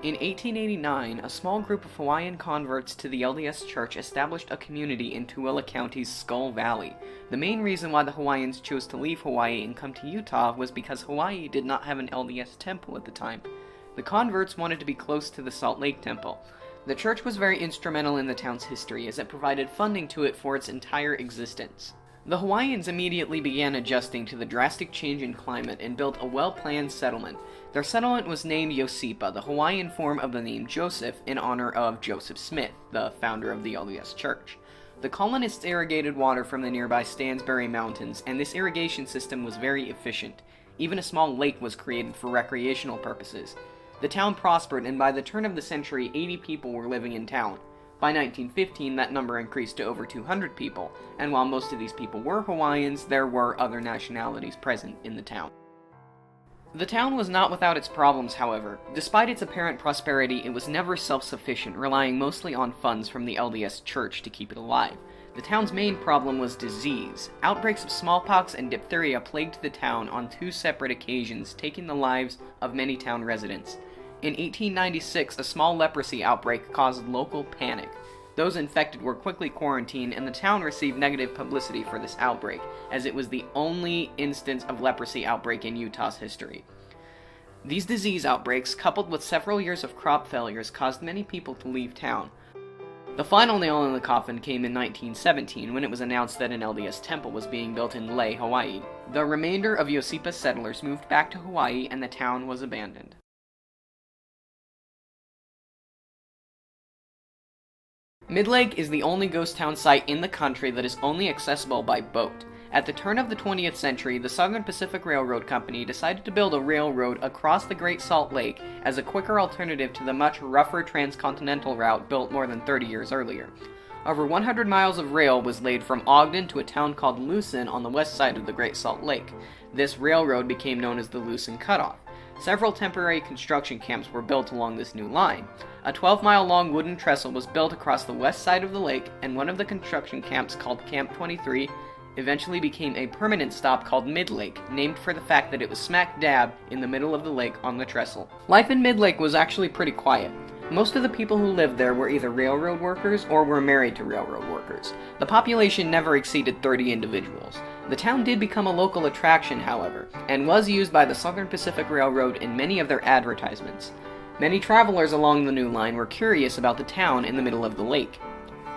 In 1889, a small group of Hawaiian converts to the LDS Church established a community in Tooele County's Skull Valley. The main reason why the Hawaiians chose to leave Hawaii and come to Utah was because Hawaii did not have an LDS temple at the time. The converts wanted to be close to the Salt Lake Temple. The church was very instrumental in the town's history as it provided funding to it for its entire existence. The Hawaiians immediately began adjusting to the drastic change in climate and built a well-planned settlement. Their settlement was named Iosepa, the Hawaiian form of the name Joseph, in honor of Joseph Smith, the founder of the LDS Church. The colonists irrigated water from the nearby Stansbury Mountains, and this irrigation system was very efficient. Even a small lake was created for recreational purposes. The town prospered, and by the turn of the century, 80 people were living in town. By 1915, that number increased to over 200 people, and while most of these people were Hawaiians, there were other nationalities present in the town. The town was not without its problems, however. Despite its apparent prosperity, it was never self-sufficient, relying mostly on funds from the LDS Church to keep it alive. The town's main problem was disease. Outbreaks of smallpox and diphtheria plagued the town on 2 separate occasions, taking the lives of many town residents. In 1896, a small leprosy outbreak caused local panic. Those infected were quickly quarantined, and the town received negative publicity for this outbreak, as it was the only instance of leprosy outbreak in Utah's history. These disease outbreaks, coupled with several years of crop failures, caused many people to leave town. The final nail in the coffin came in 1917, when it was announced that an LDS temple was being built in Lae, Hawaii. The remainder of Iosepa's settlers moved back to Hawaii, and the town was abandoned. Midlake is the only ghost town site in the country that is only accessible by boat. At the turn of the 20th century, the Southern Pacific Railroad Company decided to build a railroad across the Great Salt Lake as a quicker alternative to the much rougher transcontinental route built more than 30 years earlier. Over 100 miles of rail was laid from Ogden to a town called Lucin on the west side of the Great Salt Lake. This railroad became known as the Lucin Cutoff. Several temporary construction camps were built along this new line. A 12-mile-long wooden trestle was built across the west side of the lake, and one of the construction camps, called Camp 23, eventually became a permanent stop called Midlake, named for the fact that it was smack dab in the middle of the lake on the trestle. Life in Midlake was actually pretty quiet. Most of the people who lived there were either railroad workers or were married to railroad workers. The population never exceeded 30 individuals. The town did become a local attraction, however, and was used by the Southern Pacific Railroad in many of their advertisements. Many travelers along the new line were curious about the town in the middle of the lake.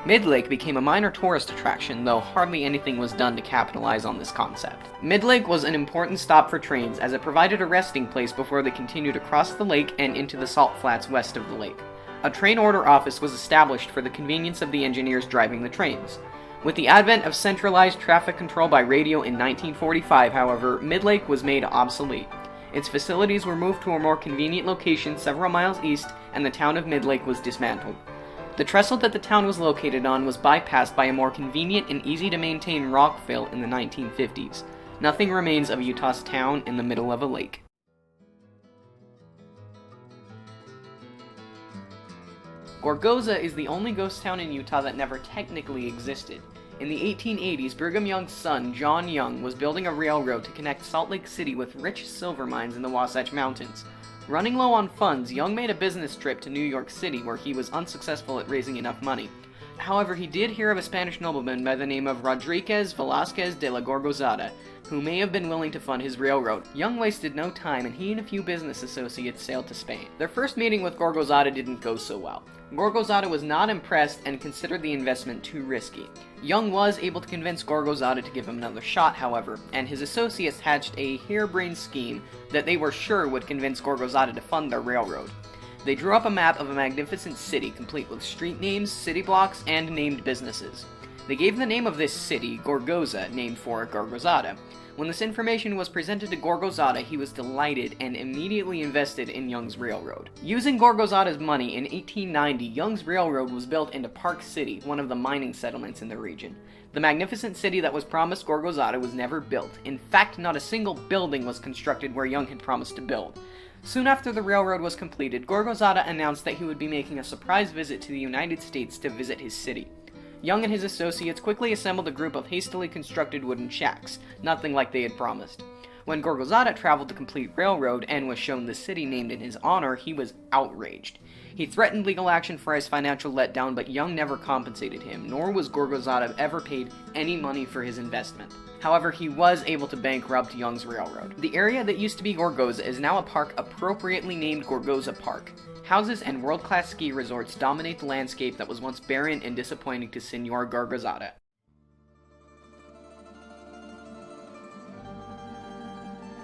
Midlake became a minor tourist attraction, though hardly anything was done to capitalize on this concept. Midlake was an important stop for trains, as it provided a resting place before they continued across the lake and into the salt flats west of the lake. A train order office was established for the convenience of the engineers driving the trains. With the advent of centralized traffic control by radio in 1945, however, Midlake was made obsolete. Its facilities were moved to a more convenient location several miles east, and the town of Midlake was dismantled. The trestle that the town was located on was bypassed by a more convenient and easy-to-maintain rock fill in the 1950s. Nothing remains of Utah's town in the middle of a lake. Gorgoza is the only ghost town in Utah that never technically existed. In the 1880s, Brigham Young's son, John Young, was building a railroad to connect Salt Lake City with rich silver mines in the Wasatch Mountains. Running low on funds, Young made a business trip to New York City, where he was unsuccessful at raising enough money. However, he did hear of a Spanish nobleman by the name of Rodriguez Velázquez de la Gorgozada, who may have been willing to fund his railroad. Young wasted no time, and he and a few business associates sailed to Spain. Their first meeting with Gorgozada didn't go so well. Gorgozada was not impressed and considered the investment too risky. Young was able to convince Gorgozada to give him another shot, however, and his associates hatched a harebrained scheme that they were sure would convince Gorgozada to fund their railroad. They drew up a map of a magnificent city, complete with street names, city blocks, and named businesses. They gave the name of this city Gorgoza, named for Gorgozada. When this information was presented to Gorgozada, he was delighted and immediately invested in Young's railroad. Using Gorgozada's money, in 1890, Young's railroad was built into Park City, one of the mining settlements in the region. The magnificent city that was promised Gorgozada was never built. In fact, not a single building was constructed where Young had promised to build. Soon after the railroad was completed, Gorgozada announced that he would be making a surprise visit to the United States to visit his city. Young and his associates quickly assembled a group of hastily constructed wooden shacks, nothing like they had promised. When Gorgozada traveled the complete railroad and was shown the city named in his honor, he was outraged. He threatened legal action for his financial letdown, but Young never compensated him, nor was Gorgozada ever paid any money for his investment. However, he was able to bankrupt Young's railroad. The area that used to be Gorgoza is now a park appropriately named Gorgoza Park. Houses and world-class ski resorts dominate the landscape that was once barren and disappointing to Senor Gorgozada.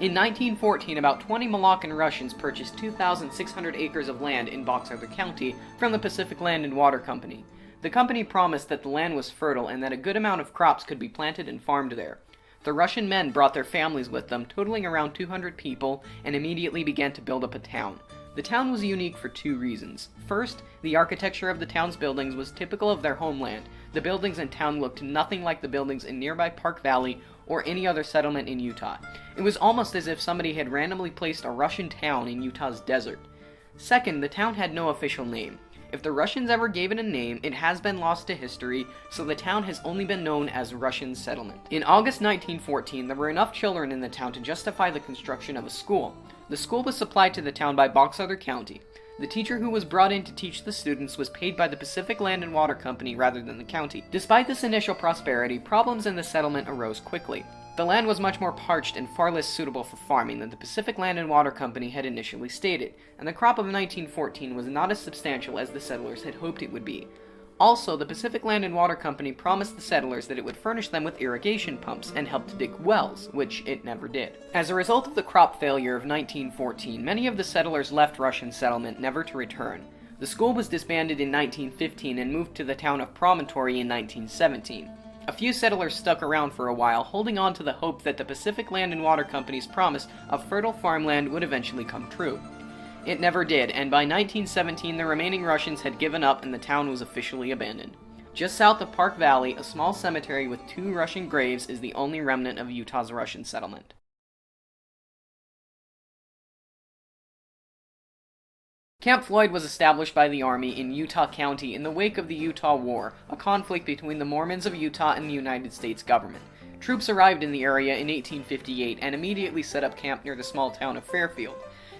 In 1914, about 20 Malaccan Russians purchased 2,600 acres of land in Box Elder County from the Pacific Land and Water Company. The company promised that the land was fertile and that a good amount of crops could be planted and farmed there. The Russian men brought their families with them, totaling around 200 people, and immediately began to build up a town. The town was unique for two reasons. First, the architecture of the town's buildings was typical of their homeland. The buildings in town looked nothing like the buildings in nearby Park Valley or any other settlement in Utah. It was almost as if somebody had randomly placed a Russian town in Utah's desert. Second, the town had no official name. If the Russians ever gave it a name, it has been lost to history, so the town has only been known as Russian Settlement. In August 1914, there were enough children in the town to justify the construction of a school. The school was supplied to the town by Box Elder County. The teacher who was brought in to teach the students was paid by the Pacific Land and Water Company rather than the county. Despite this initial prosperity, problems in the settlement arose quickly. The land was much more parched and far less suitable for farming than the Pacific Land and Water Company had initially stated, and the crop of 1914 was not as substantial as the settlers had hoped it would be. Also, the Pacific Land and Water Company promised the settlers that it would furnish them with irrigation pumps and help to dig wells, which it never did. As a result of the crop failure of 1914, many of the settlers left Russian settlement, never to return. The school was disbanded in 1915 and moved to the town of Promontory in 1917. A few settlers stuck around for a while, holding on to the hope that the Pacific Land and Water Company's promise of fertile farmland would eventually come true. It never did, and by 1917 the remaining Russians had given up and the town was officially abandoned. Just south of Park Valley, a small cemetery with 2 Russian graves is the only remnant of Utah's Russian settlement. Camp Floyd was established by the Army in Utah County in the wake of the Utah War, a conflict between the Mormons of Utah and the United States government. Troops arrived in the area in 1858 and immediately set up camp near the small town of Fairfield.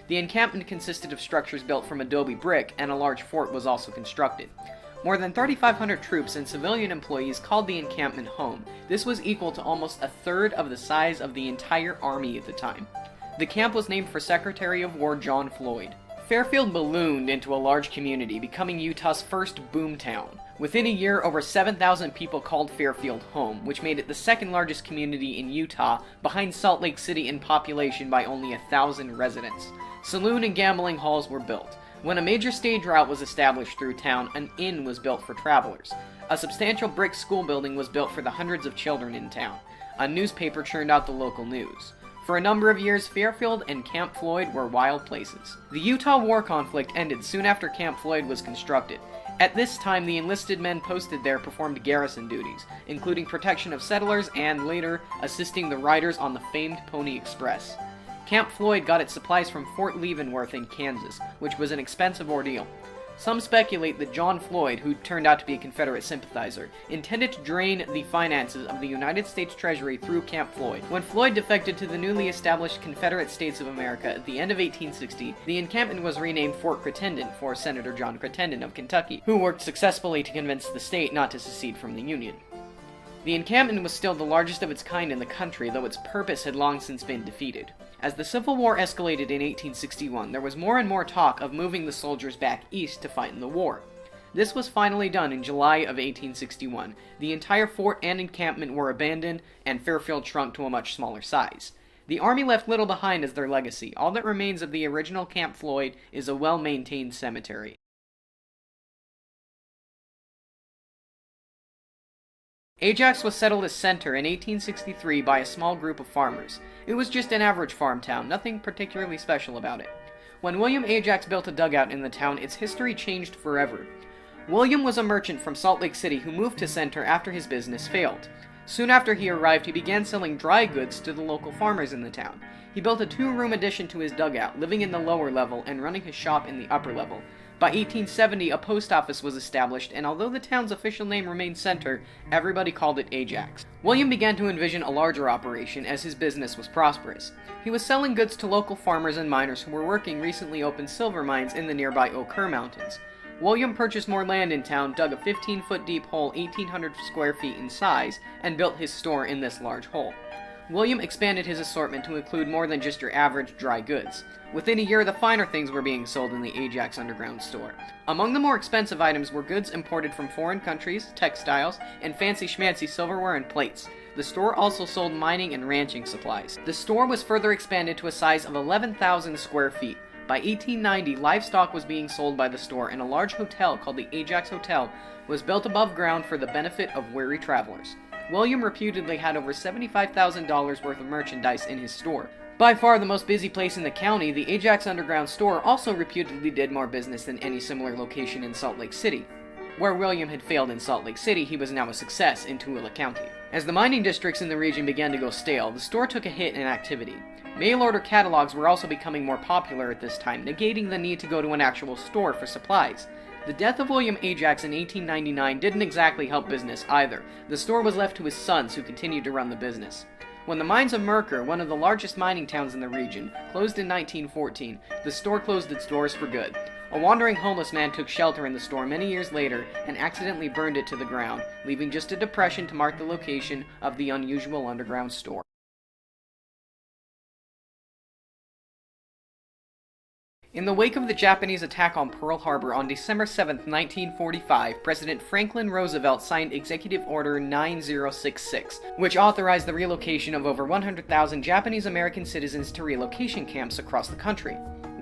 The encampment consisted of structures built from adobe brick, and a large fort was also constructed. More than 3,500 troops and civilian employees called the encampment home. This was equal to almost a third of the size of the entire Army at the time. The camp was named for Secretary of War John Floyd. Fairfield ballooned into a large community, becoming Utah's first boom town. Within a year, over 7,000 people called Fairfield home, which made it the second largest community in Utah, behind Salt Lake City in population by only 1,000 residents. Saloon and gambling halls were built. When a major stage route was established through town, an inn was built for travelers. A substantial brick school building was built for the hundreds of children in town. A newspaper churned out the local news. For a number of years, Fairfield and Camp Floyd were wild places. The Utah War conflict ended soon after Camp Floyd was constructed. At this time, the enlisted men posted there performed garrison duties, including protection of settlers and, later, assisting the riders on the famed Pony Express. Camp Floyd got its supplies from Fort Leavenworth in Kansas, which was an expensive ordeal. Some speculate that John Floyd, who turned out to be a Confederate sympathizer, intended to drain the finances of the United States Treasury through Camp Floyd. When Floyd defected to the newly established Confederate States of America at the end of 1860, the encampment was renamed Fort Crittenden for Senator John Crittenden of Kentucky, who worked successfully to convince the state not to secede from the Union. The encampment was still the largest of its kind in the country, though its purpose had long since been defeated. As the Civil War escalated in 1861, there was more and more talk of moving the soldiers back east to fight in the war. This was finally done in July of 1861. The entire fort and encampment were abandoned, and Fairfield shrunk to a much smaller size. The Army left little behind as their legacy. All that remains of the original Camp Floyd is a well-maintained cemetery. Ajax was settled as center in 1863 by a small group of farmers. It was just an average farm town, nothing particularly special about it. When William Ajax built a dugout in the town, its history changed forever. William was a merchant from Salt Lake City who moved to Center after his business failed. Soon after he arrived, he began selling dry goods to the local farmers in the town. He built a 2-room addition to his dugout, living in the lower level and running his shop in the upper level. By 1870, a post office was established, and although the town's official name remained Center, everybody called it Ajax. William began to envision a larger operation as his business was prosperous. He was selling goods to local farmers and miners who were working recently opened silver mines in the nearby Oquirrh Mountains. William purchased more land in town, dug a 15-foot deep hole 1,800 square feet in size, and built his store in this large hole. William expanded his assortment to include more than just your average dry goods. Within a year, the finer things were being sold in the Ajax underground store. Among the more expensive items were goods imported from foreign countries, textiles, and fancy schmancy silverware and plates. The store also sold mining and ranching supplies. The store was further expanded to a size of 11,000 square feet. By 1890, livestock was being sold by the store, and a large hotel called the Ajax Hotel was built above ground for the benefit of weary travelers. William reputedly had over $75,000 worth of merchandise in his store. By far the most busy place in the county, the Ajax Underground store also reputedly did more business than any similar location in Salt Lake City. Where William had failed in Salt Lake City, he was now a success in Tooele County. As the mining districts in the region began to go stale, the store took a hit in activity. Mail-order catalogs were also becoming more popular at this time, negating the need to go to an actual store for supplies. The death of William Ajax in 1899 didn't exactly help business either. The store was left to his sons, who continued to run the business. When the mines of Mercer, one of the largest mining towns in the region, closed in 1914, the store closed its doors for good. A wandering homeless man took shelter in the store many years later and accidentally burned it to the ground, leaving just a depression to mark the location of the unusual underground store. In the wake of the Japanese attack on Pearl Harbor on December 7, 1945, President Franklin Roosevelt signed Executive Order 9066, which authorized the relocation of over 100,000 Japanese American citizens to relocation camps across the country.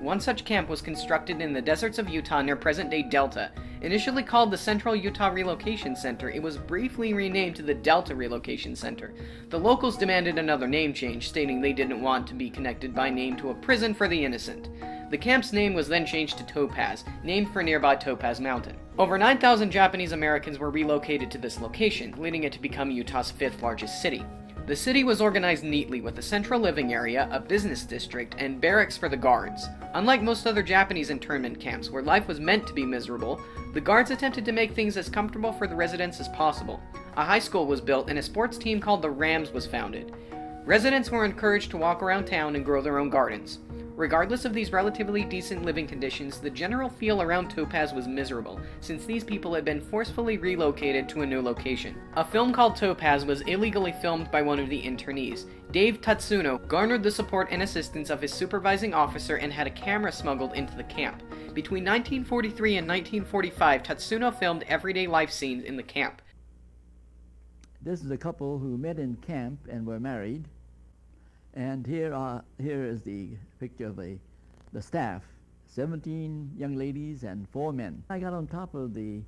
One such camp was constructed in the deserts of Utah near present-day Delta. Initially called the Central Utah Relocation Center, it was briefly renamed to the Delta Relocation Center. The locals demanded another name change, stating they didn't want to be connected by name to a prison for the innocent. The camp's name was then changed to Topaz, named for nearby Topaz Mountain. Over 9,000 Japanese Americans were relocated to this location, leading it to become Utah's fifth largest city. The city was organized neatly with a central living area, a business district, and barracks for the guards. Unlike most other Japanese internment camps, where life was meant to be miserable, the guards attempted to make things as comfortable for the residents as possible. A high school was built and a sports team called the Rams was founded. Residents were encouraged to walk around town and grow their own gardens. Regardless of these relatively decent living conditions, the general feel around Topaz was miserable, since these people had been forcefully relocated to a new location. A film called Topaz was illegally filmed by one of the internees. Dave Tatsuno garnered the support and assistance of his supervising officer and had a camera smuggled into the camp. Between 1943 and 1945, Tatsuno filmed everyday life scenes in the camp. This is a couple who met in camp and were married. And here is the picture of the staff, 17 young ladies and 4 men. I got on top of the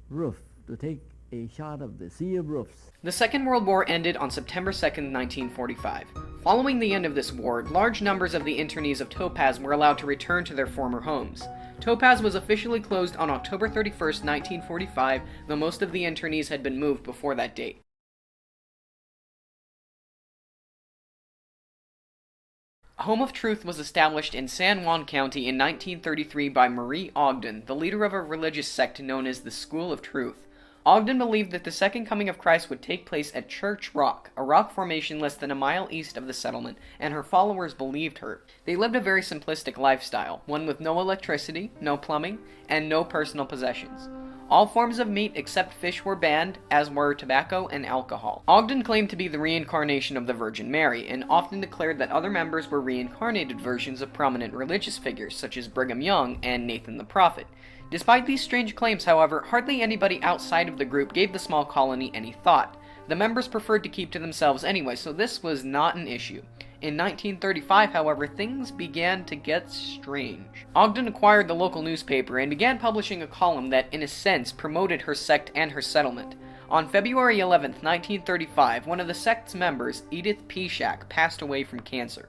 roof to take a shot of the sea of roofs. The Second World War ended on September 2, 1945. Following the end of this war, large numbers of the internees of Topaz were allowed to return to their former homes. Topaz was officially closed on October 31, 1945, though most of the internees had been moved before that date. Home of Truth was established in San Juan County in 1933 by Marie Ogden, the leader of a religious sect known as the School of Truth. Ogden believed that the second coming of Christ would take place at Church Rock, a rock formation less than a mile east of the settlement, and her followers believed her. They lived a very simplistic lifestyle, one with no electricity, no plumbing, and no personal possessions. All forms of meat except fish were banned, as were tobacco and alcohol. Ogden claimed to be the reincarnation of the Virgin Mary, and often declared that other members were reincarnated versions of prominent religious figures, such as Brigham Young and Nathan the Prophet. Despite these strange claims, however, hardly anybody outside of the group gave the small colony any thought. The members preferred to keep to themselves anyway, so this was not an issue. In 1935, however, things began to get strange. Ogden acquired the local newspaper and began publishing a column that, in a sense, promoted her sect and her settlement. On February 11, 1935, one of the sect's members, Edith Pishak, passed away from cancer.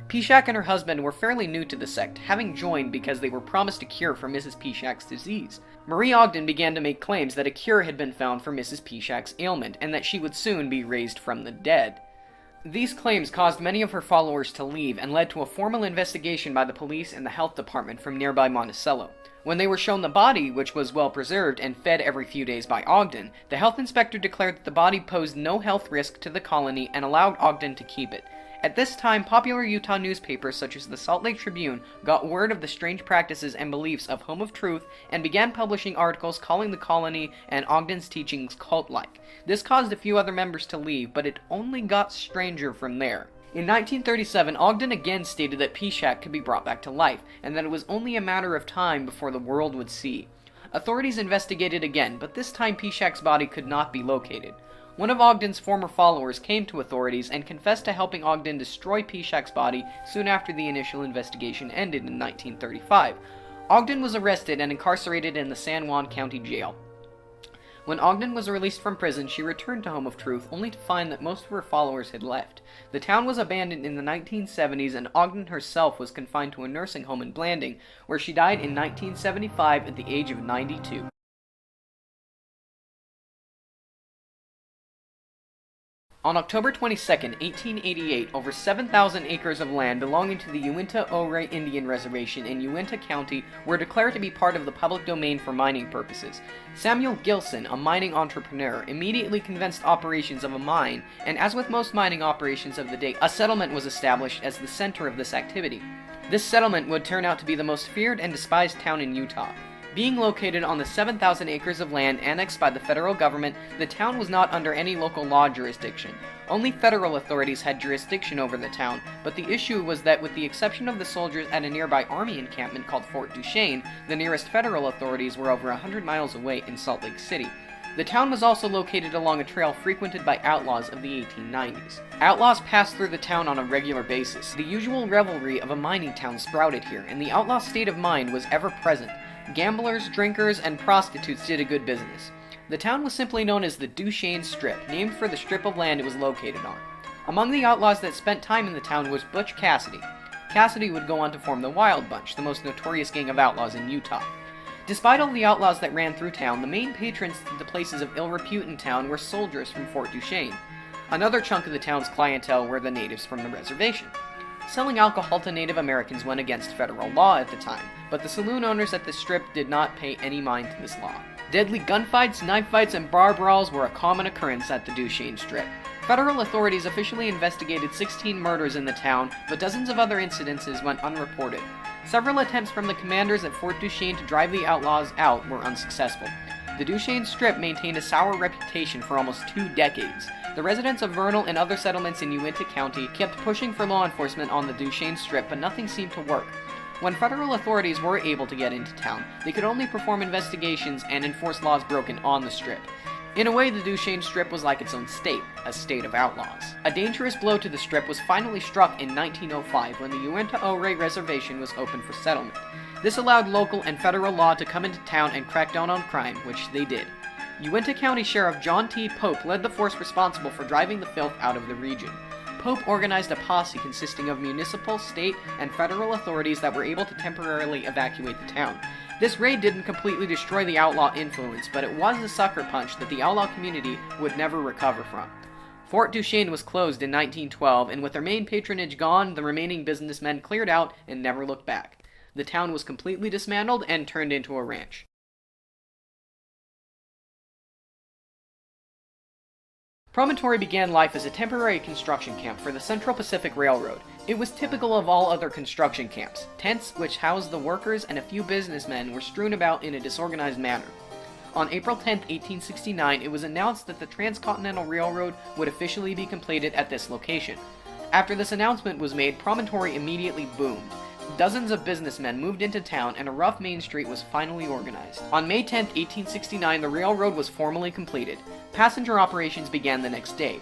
Pishak and her husband were fairly new to the sect, having joined because they were promised a cure for Mrs. Pishak's disease. Marie Ogden began to make claims that a cure had been found for Mrs. Pishak's ailment, and that she would soon be raised from the dead. These claims caused many of her followers to leave and led to a formal investigation by the police and the health department from nearby Monticello. When they were shown the body, which was well preserved and fed every few days by Ogden, the health inspector declared that the body posed no health risk to the colony and allowed Ogden to keep it. At this time, popular Utah newspapers such as the Salt Lake Tribune got word of the strange practices and beliefs of Home of Truth and began publishing articles calling the colony and Ogden's teachings cult-like. This caused a few other members to leave, but it only got stranger from there. In 1937, Ogden again stated that Peshach could be brought back to life, and that it was only a matter of time before the world would see. Authorities investigated again, but this time Peshach's body could not be located. One of Ogden's former followers came to authorities and confessed to helping Ogden destroy Peshach's body soon after the initial investigation ended in 1935. Ogden was arrested and incarcerated in the San Juan County Jail. When Ogden was released from prison, she returned to Home of Truth, only to find that most of her followers had left. The town was abandoned in the 1970s, and Ogden herself was confined to a nursing home in Blanding, where she died in 1975 at the age of 92. On October 22, 1888, over 7,000 acres of land belonging to the Uinta-Ouray Indian Reservation in Uinta County were declared to be part of the public domain for mining purposes. Samuel Gilson, a mining entrepreneur, immediately commenced operations of a mine, and as with most mining operations of the day, a settlement was established as the center of this activity. This settlement would turn out to be the most feared and despised town in Utah. Being located on the 7,000 acres of land annexed by the federal government, the town was not under any local law jurisdiction. Only federal authorities had jurisdiction over the town, but the issue was that with the exception of the soldiers at a nearby army encampment called Fort Duchesne, the nearest federal authorities were over 100 miles away in Salt Lake City. The town was also located along a trail frequented by outlaws of the 1890s. Outlaws passed through the town on a regular basis. The usual revelry of a mining town sprouted here, and the outlaw state of mind was ever present. Gamblers, drinkers, and prostitutes did a good business. The town was simply known as the Duchesne Strip, named for the strip of land it was located on. Among the outlaws that spent time in the town was Butch Cassidy. Cassidy would go on to form the Wild Bunch, the most notorious gang of outlaws in Utah. Despite all the outlaws that ran through town, the main patrons to the places of ill repute in town were soldiers from Fort Duchesne. Another chunk of the town's clientele were the natives from the reservation. Selling alcohol to Native Americans went against federal law at the time, but the saloon owners at the strip did not pay any mind to this law. Deadly gunfights, knife fights, and bar brawls were a common occurrence at the Duchesne Strip. Federal authorities officially investigated 16 murders in the town, but dozens of other incidences went unreported. Several attempts from the commanders at Fort Duchesne to drive the outlaws out were unsuccessful. The Duchesne Strip maintained a sour reputation for almost 2 decades. The residents of Vernal and other settlements in Uinta County kept pushing for law enforcement on the Duchesne Strip, but nothing seemed to work. When federal authorities were able to get into town, they could only perform investigations and enforce laws broken on the Strip. In a way, the Duchesne Strip was like its own state, a state of outlaws. A dangerous blow to the Strip was finally struck in 1905 when the Uinta-Ouray Reservation was opened for settlement. This allowed local and federal law to come into town and crack down on crime, which they did. Uinta County Sheriff John T. Pope led the force responsible for driving the filth out of the region. Pope organized a posse consisting of municipal, state, and federal authorities that were able to temporarily evacuate the town. This raid didn't completely destroy the outlaw influence, but it was a sucker punch that the outlaw community would never recover from. Fort Duchesne was closed in 1912, and with their main patronage gone, the remaining businessmen cleared out and never looked back. The town was completely dismantled and turned into a ranch. Promontory began life as a temporary construction camp for the Central Pacific Railroad. It was typical of all other construction camps. Tents, which housed the workers and a few businessmen, were strewn about in a disorganized manner. On April 10, 1869, it was announced that the Transcontinental Railroad would officially be completed at this location. After this announcement was made, Promontory immediately boomed. Dozens of businessmen moved into town, and a rough main street was finally organized. On May 10, 1869, the railroad was formally completed. Passenger operations began the next day.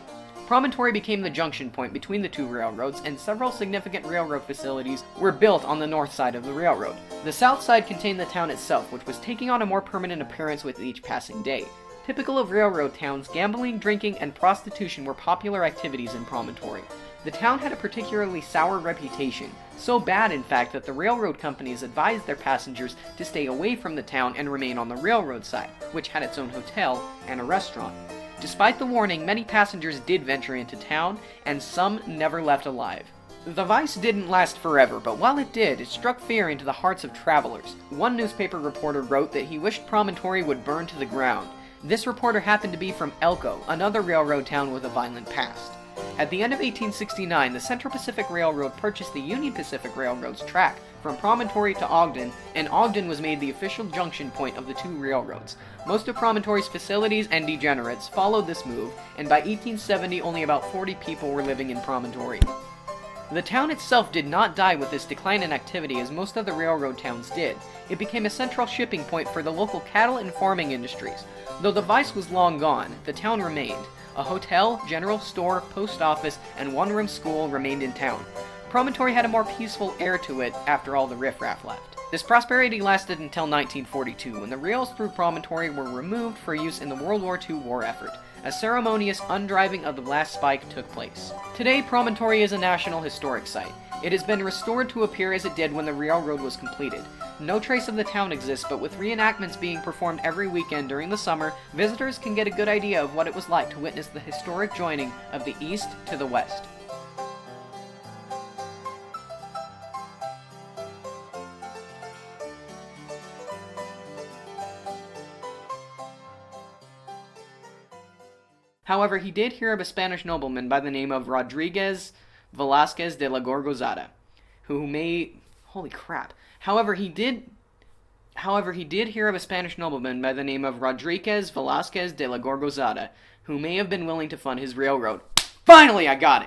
Promontory became the junction point between the two railroads, and several significant railroad facilities were built on the north side of the railroad. The south side contained the town itself, which was taking on a more permanent appearance with each passing day. Typical of railroad towns, gambling, drinking, and prostitution were popular activities in Promontory. The town had a particularly sour reputation, so bad in fact that the railroad companies advised their passengers to stay away from the town and remain on the railroad side, which had its own hotel and a restaurant. Despite the warning, many passengers did venture into town, and some never left alive. The vice didn't last forever, but while it did, it struck fear into the hearts of travelers. One newspaper reporter wrote that he wished Promontory would burn to the ground. This reporter happened to be from Elko, another railroad town with a violent past. At the end of 1869, the Central Pacific Railroad purchased the Union Pacific Railroad's track from Promontory to Ogden, and Ogden was made the official junction point of the two railroads. Most of Promontory's facilities and degenerates followed this move, and by 1870 only about 40 people were living in Promontory. The town itself did not die with this decline in activity as most other railroad towns did. It became a central shipping point for the local cattle and farming industries. Though the vice was long gone, the town remained. A hotel, general store, post office, and one-room school remained in town. Promontory had a more peaceful air to it after all the riffraff left. This prosperity lasted until 1942, when the rails through Promontory were removed for use in the World War II war effort. A ceremonious undriving of the last spike took place. Today, Promontory is a National Historic Site. It has been restored to appear as it did when the railroad was completed. No trace of the town exists, but with reenactments being performed every weekend during the summer, visitors can get a good idea of what it was like to witness the historic joining of the East to the West. However, he did hear of a Spanish nobleman by the name of Rodriguez Velasquez de la Gorgozada, who may... Holy crap. However, he did hear of a Spanish nobleman by the name of Rodriguez Velasquez de la Gorgozada, who may have been willing to fund his railroad. Finally, I got it!